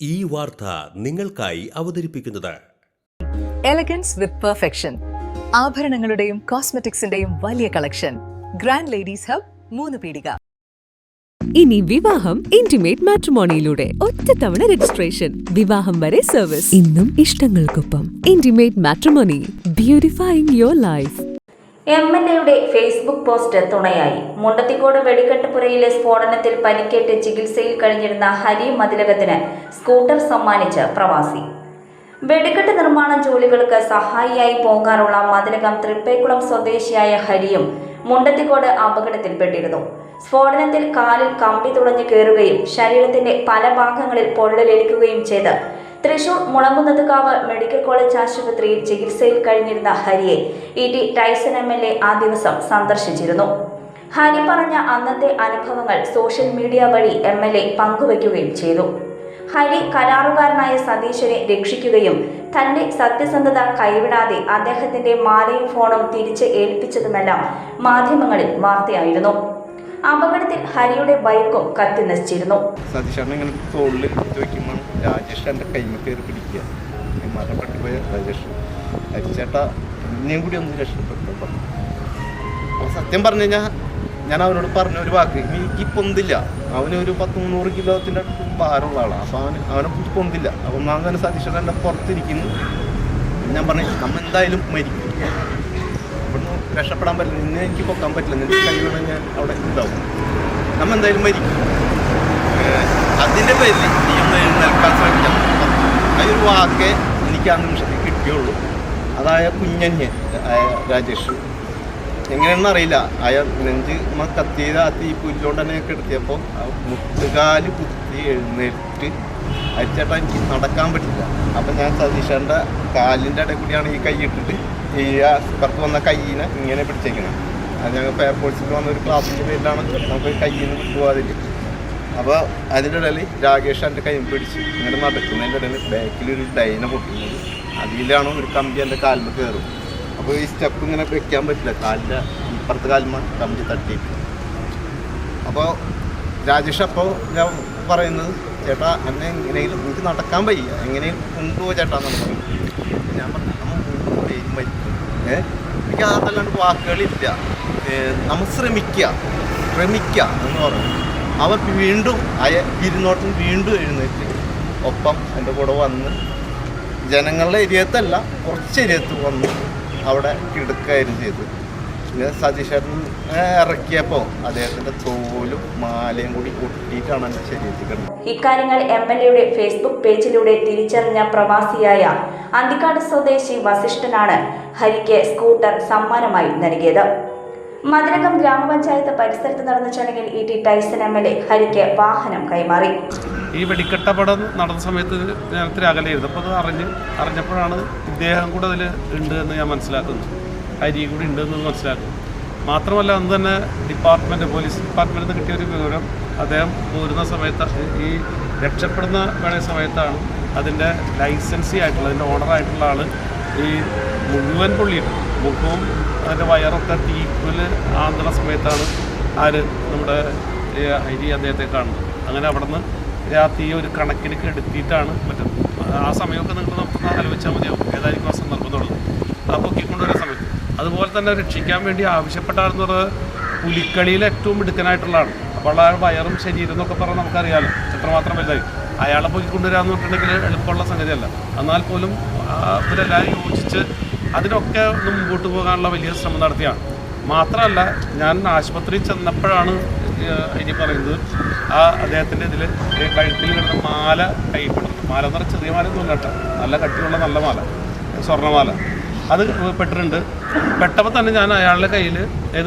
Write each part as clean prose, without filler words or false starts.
ഈ വാർത്ത നിങ്ങൾക്കായി അവതരിപ്പിക്കുന്നത് എലഗൻസ് വിത്ത് പെർഫെക്ഷൻ, ആഭരണങ്ങളുടെയും കോസ്മെറ്റിക്സിന്റെയും വലിയ കളക്ഷൻ. ഗ്രാൻഡ് ലേഡീസ് ഹബ്, 3 പീടിക. ഇനി വിവാഹം ഇന്റിമേറ്റ് മാട്രിമോണിയിലൂടെ ഒറ്റത്തവണ രജിസ്ട്രേഷൻ, വിവാഹം വരെ സർവീസ്. ഇന്നും ഇഷ്ടങ്ങൾക്കൊപ്പം intimate matrimony, beautifying your life. എംഎൽഎയുടെ ഫേസ്ബുക്ക് പോസ്റ്റ് തുണയായി. മുണ്ടത്തിക്കോട് വെടിക്കെട്ടുപുരയിലെ സ്ഫോടനത്തിൽ പരിക്കേറ്റ് ചികിത്സയിൽ കഴിഞ്ഞിരുന്ന ഹരി മതിലകത്തിന് സ്കൂട്ടർ സമ്മാനിച്ച് പ്രവാസി. വെടിക്കെട്ട് നിർമ്മാണ ജോലികൾക്ക് സഹായിയായി പോകാറുള്ള മതിലകം തൃപ്പേക്കുളം സ്വദേശിയായ ഹരിയും മുണ്ടത്തിക്കോട് അപകടത്തിൽപ്പെട്ടിരുന്നു. സ്ഫോടനത്തിൽ കാലിൽ കമ്പി തുളഞ്ഞു കയറുകയും ശരീരത്തിന്റെ പല ഭാഗങ്ങളിൽ പൊള്ളലേൽക്കുകയും ചെയ്ത് തൃശൂർ മുളങ്കുന്നത്തുകാവ് മെഡിക്കൽ കോളേജ് ആശുപത്രിയിൽ ചികിത്സയിൽ കഴിഞ്ഞിരുന്ന ഹരിയെ ET ടൈസൺ MLA ആ ദിവസം സന്ദർശിച്ചിരുന്നു. ഹരി പറഞ്ഞ അന്നത്തെ അനുഭവങ്ങൾ സോഷ്യൽ മീഡിയ വഴി MLA പങ്കുവയ്ക്കുകയും ചെയ്തു. ഹരി കരാറുകാരനായ സതീശനെ രക്ഷിക്കുകയും തന്റെ സത്യസന്ധത കൈവിടാതെ അദ്ദേഹത്തിന്റെ മാലയും ഫോണും തിരിച്ച് ഏൽപ്പിച്ചതുമെല്ലാം മാധ്യമങ്ങളിൽ വാർത്തയായിരുന്നു. അപകടത്തിൽ ഹരിയുടെ ബൈക്കും കത്തി നശിച്ചിരുന്നു. സതീശാണ് ഇങ്ങനെ തോളിൽ വയ്ക്കുമ്പോൾ രാജേഷ് എൻ്റെ കൈമ കയറി പിടിക്കുക. മരണപ്പെട്ടു പോയ രാജേഷ് ഹരിച്ചേട്ടാ എന്നെയും കൂടി ഒന്ന് രക്ഷപ്പെട്ടു. അപ്പോൾ സത്യം പറഞ്ഞു കഴിഞ്ഞാൽ ഞാൻ അവനോട് പറഞ്ഞ ഒരു വാക്ക്, എനിക്ക് പൊന്തില്ല. അവനൊരു 100-300 കിലോത്തിൻ്റെ അടുത്ത് ഭാരമുള്ള ആളാണ്. അപ്പോൾ അവനെ പൊന്തില്ല. അപ്പം ഞാൻ തന്നെ സതീശേട്ടൻ എൻ്റെ പുറത്തിരിക്കുന്നു. ഞാൻ പറഞ്ഞു നമ്മൾ എന്തായാലും മരിക്കും, ഇവിടുന്ന് രക്ഷപ്പെടാൻ പറ്റില്ല, ഇന്ന് എനിക്ക് പൊക്കാൻ പറ്റില്ല, നിന്റെ കൈ വേണം ഞാൻ അവിടെ ഉണ്ടാവും, നമ്മൾ എന്തായാലും മരിക്കും. അതിൻ്റെ പേരിൽ നീ ഒന്ന് എഴുന്നേൽക്കാൻ ശ്രമിക്കാം. ആ ഒരു വാക്കേ എനിക്ക് ആ നിമിഷത്തിൽ കിട്ടിയുള്ളൂ. അതായ കുഞ്ഞന്യെ രാജേഷ് എങ്ങനെയാണെന്ന് അറിയില്ല, അയാൾ നെഞ്ച് കത്തിയത് ഈ പുല്ലുകൊണ്ട് തന്നെ കിടത്തിയപ്പോൾ മുട്ടുകാല് കുത്തി എഴുന്നേറ്റ് അരിച്ചേട്ടാ എനിക്ക് നടക്കാൻ പറ്റില്ല. അപ്പം ഞാൻ സതീശൻ്റെ കാലിൻ്റെ ഇടയിൽ കൂടിയാണ് ഈ കൈ ഇട്ടിട്ട് ഈ പുറത്ത് വന്ന കയ്യിനെ ഇങ്ങനെ പിടിച്ചേക്കുന്നത്. അത് ഞങ്ങൾ എയർപോർട്സിൽ വന്ന ഒരു ക്ലാസ്സിൻ്റെ പേരിലാണ് നമുക്ക് കയ്യിൽ നിന്ന് വിട്ടുപോകാതില്ല. അപ്പോൾ അതിൻ്റെ ഇടയിൽ രാകേഷ് എൻ്റെ കൈ പിടിച്ച് ഇങ്ങനെ നടക്കുന്നതിൻ്റെ ഇടയിൽ ബാക്കിലൊരു ഡൈന പൊട്ടുന്നത്, അതിലാണ് ഒരു കമ്പി എൻ്റെ കാലിൽ കയറും. അപ്പോൾ ഈ സ്റ്റെപ്പ് ഇങ്ങനെ വെക്കാൻ പറ്റില്ല, കാലിൻ്റെ ഇപ്പുറത്തെ കാലിന്മ കമ്പി തട്ടിയിട്ട്. അപ്പോൾ രാജേഷ് അപ്പോൾ ഞാൻ പറയുന്നത്, ചേട്ടാ എന്നെ എങ്ങനെയെങ്കിലും എനിക്ക് നടക്കാൻ വയ്യ, എങ്ങനെയും കൊണ്ടുപോകുക ചേട്ടാന്നാണ് പറയുന്നത്. ഞാൻ പറഞ്ഞു മരിക്കും. എനിക്ക് അതല്ലാണ്ട് വാക്കുകളില്ല. നമ്മൾ ശ്രമിക്കുക എന്ന് പറഞ്ഞു. അവർ വീണ്ടും ഇരുന്നോട്ടും വീണ്ടും എഴുന്നേറ്റ് ഒപ്പം എൻ്റെ കൂടെ വന്ന് ജനങ്ങളുടെ ഏരിയത്തല്ല കുറച്ച് ഏരിയത്ത് വന്ന് അവിടെ കിടക്കുകയായിരുന്നു ചെയ്ത്. സതീശേട്ടൻ ഇറക്കിയപ്പോൾ അദ്ദേഹത്തിൻ്റെ തോലും മാലയും കൂടി ഒട്ടിയിട്ടാണ് എൻ്റെ ശരീരത്തിൽ കിടന്നത്. ഇക്കാര്യങ്ങൾ MLAയുടെ ഫേസ്ബുക്ക് പേജിലൂടെ തിരിച്ചറിഞ്ഞ പ്രവാസിയായ അന്തിക്കാട് സ്വദേശി വസിഷ്ഠനാണ് ഹരിക്ക് സ്കൂട്ടർ സമ്മാനമായി നൽകിയത്. മതിലകം ഗ്രാമപഞ്ചായത്ത് പരിസരത്ത് നടന്ന ചടങ്ങിൽ ET ടൈസൺ MLA ഹരിക്ക് വാഹനം കൈമാറി. ഈ വെടിക്കെട്ടപടം നടന്ന സമയത്ത് ഞാൻ ഇത്തിരി അകലെയായിരുന്നു. അപ്പോൾ അത് അറിഞ്ഞപ്പോഴാണ് ഇദ്ദേഹം കൂടെ അതിൽ ഉണ്ട് എന്ന് ഞാൻ മനസ്സിലാക്കുന്നത്, ഹരി കൂടി ഉണ്ടെന്ന് മനസ്സിലാക്കുന്നു. മാത്രമല്ല അന്ന് തന്നെ പോലീസ് ഡിപ്പാർട്ട്മെൻറ്റിൽ നിന്ന് കിട്ടിയൊരു വിവരം, അദ്ദേഹം പോരുന്ന സമയത്ത് ഈ രക്ഷപ്പെടുന്ന വേണ സമയത്താണ് അതിൻ്റെ ലൈസൻസി ആയിട്ടുള്ള അതിൻ്റെ ഓണറായിട്ടുള്ള ആൾ ഈ മുഴുവൻ പൊള്ളിയിട്ട് മുഖവും അതിൻ്റെ വയറൊക്കെ തീക്കുല് ആന്തുന്ന സമയത്താണ് നമ്മുടെ ഹരി അദ്ദേഹത്തെ കാണുന്നത്. അങ്ങനെ അവിടെ നിന്ന് രാത്രി ഒരു കണക്കിന് എടുത്തിട്ടാണ് പറ്റുന്നത്. ആ സമയമൊക്കെ നമുക്ക് ആലോചിച്ചാൽ മതിയാവും ഏതായിരിക്കും ആ സന്ദർഭം തുടങ്ങും ആ പൊക്കിക്കൊണ്ടുവരാൻ സമയത്ത്. അതുപോലെ തന്നെ രക്ഷിക്കാൻ വേണ്ടി ആവശ്യപ്പെട്ടാണെന്ന് പറഞ്ഞത് പുലിക്കളിയിൽ ഏറ്റവും മിടുക്കനായിട്ടുള്ളതാണ്. അപ്പോൾ ആ വയറും ശരീരം എന്നൊക്കെ പറഞ്ഞാൽ നമുക്കറിയാമല്ലോ എത്രമാത്രം വലുതായി. അയാളെ പൊക്കിക്കൊണ്ടുവരാമെന്ന് പറഞ്ഞിട്ടുണ്ടെങ്കിൽ എളുപ്പമുള്ള സംഗതിയല്ല. എന്നാൽ പോലും ഇവരെല്ലാം യോജിച്ച് അതിനൊക്കെ ഒന്ന് മുമ്പോട്ട് പോകാനുള്ള വലിയ ശ്രമം നടത്തിയാണ്. മാത്രമല്ല ഞാൻ ആശുപത്രിയിൽ ചെന്നപ്പോഴാണ് ഇനി പറയുന്നത് അദ്ദേഹത്തിൻ്റെ ഇതിൽ കഴുത്തിൽ കിടന്ന മാല കൈപ്പെടുന്നത്. മാല എന്ന് പറഞ്ഞാൽ ചെറിയ മാലയൊന്നും കേട്ടോ, നല്ല കട്ടിയുള്ള നല്ല മാല, സ്വർണ്ണമാല, അത് പെട്ടിട്ടുണ്ട്. പെട്ടപ്പോൾ തന്നെ ഞാൻ അയാളുടെ കയ്യിൽ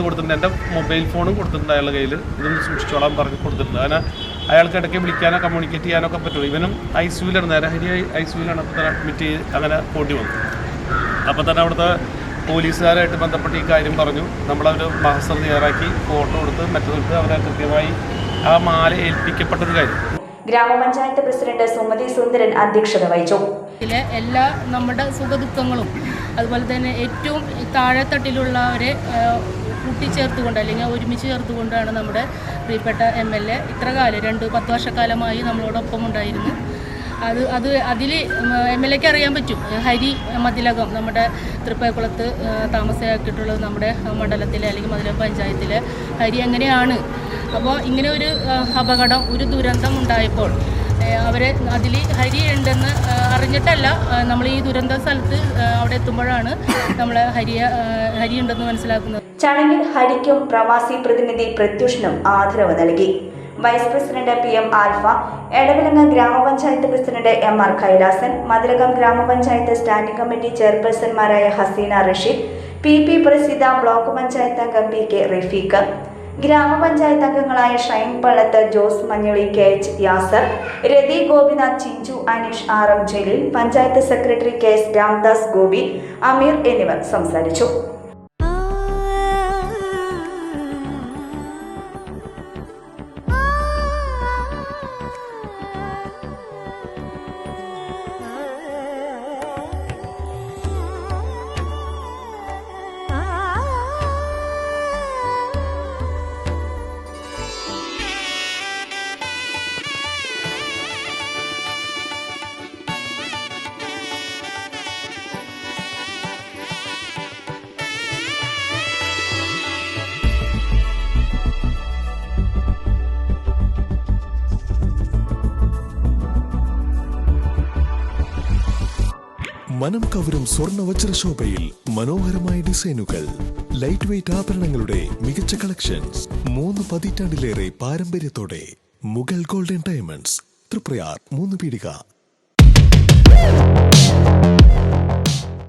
കൊടുത്തിട്ടുണ്ട്, എൻ്റെ മൊബൈൽ ഫോണും കൊടുത്തിട്ടുണ്ട് അയാളുടെ കയ്യിൽ. ഇതൊന്ന് സൂക്ഷിച്ചോളാൻ പറഞ്ഞ് കൊടുത്തിട്ടുണ്ട്. അങ്ങനെ അയാൾക്ക് ഇടയ്ക്ക് വിളിക്കാനോ കമ്മ്യൂണിക്കേറ്റ് ചെയ്യാനൊക്കെ പറ്റുള്ളൂ. ഇവനും ICUവിലാണ്, നേരെ ഹരി ICUവിലാണ് അപ്പോൾ തന്നെ അഡ്മിറ്റ് ചെയ്ത് അങ്ങനെ പോണ്ടി വന്നു. അപ്പോൾ തന്നെ അവിടുത്തെ പോലീസുകാരായിട്ട് ബന്ധപ്പെട്ട് ഈ കാര്യം പറഞ്ഞു. നമ്മളവർ മഹസർ തയ്യാറാക്കി ഫോട്ടോ കൊടുത്ത് മറ്റൊക്കെ അവരെ കൃത്യമായി ആ മാല ഏൽപ്പിക്കപ്പെട്ടൊരു കാര്യം. ഗ്രാമപഞ്ചായത്ത് പ്രസിഡന്റ് സുമതി സുന്ദരൻ അധ്യക്ഷത വഹിച്ചു. എല്ലാ നമ്മുടെ സുഖദുഃഖങ്ങളും അതുപോലെ തന്നെ ഏറ്റവും താഴെത്തട്ടിലുള്ളവരെ കൂട്ടിച്ചേർത്തുകൊണ്ട് അല്ലെങ്കിൽ ഒരുമിച്ച് ചേർത്തുകൊണ്ടാണ് നമ്മുടെ പ്രിയപ്പെട്ട MLA ഇത്ര കാലം 10 വർഷക്കാലമായി നമ്മളോടൊപ്പം ഉണ്ടായിരുന്നു. അതിൽ MLAക്ക് അറിയാൻ പറ്റും. ഹരി മതിലകം നമ്മുടെ തൃപ്പേക്കുളത്ത് താമസമാക്കിയിട്ടുള്ളത് നമ്മുടെ മണ്ഡലത്തിലെ അല്ലെങ്കിൽ മതിലകം പഞ്ചായത്തിലെ ഹരി എങ്ങനെയാണ്. അപ്പോൾ ഇങ്ങനെ ഒരു അപകടം, ഒരു ദുരന്തം ഉണ്ടായപ്പോൾ അവരെ അതിൽ ഹരി ഉണ്ടെന്ന് അറിഞ്ഞിട്ടല്ല, നമ്മൾ ഈ ദുരന്ത സ്ഥലത്ത് അവിടെ എത്തുമ്പോഴാണ് നമ്മൾ ഹരി ഉണ്ടെന്ന് മനസ്സിലാക്കുന്നത്. ചടങ്ങിൽ ഹരിക്കും പ്രവാസി പ്രതിനിധി പ്രത്യുഷിനും ആദരവ് നൽകി. Vice president PM Alfa, Edavilangu grama panchayat president MR Kailasan, Mathilakam grama panchayat standing committee ചെയർപേഴ്സൺമാരായ ഹസീന റഷീദ്, PP പ്രസിദ്ധ, ബ്ലോക്ക് പഞ്ചായത്ത് അംഗം PK റഫീഖ്, ഗ്രാമപഞ്ചായത്ത് അംഗങ്ങളായ Shine Pallath, Jose Manjali, KH Yasar, Rathi Gopinath, Chinchu Aneesh, RM Jaleel, panchayat secretary KS Ramdas Gopi, Ameer എന്നിവർ സംസാരിച്ചു. മനം കവരും സ്വർണ്ണ വജ്രശോഭയിൽ മനോഹരമായ ഡിസൈനുകൾ, ലൈറ്റ് വെയ്റ്റ് ആഭരണങ്ങളുടെ മികച്ച കളക്ഷൻസ്, 3 പതിറ്റാണ്ടിലേറെ പാരമ്പര്യത്തോടെ മുഗൾ ഗോൾഡൻ ഡയമണ്ട്സ്, തൃപ്രയാർ 3 പീടിക.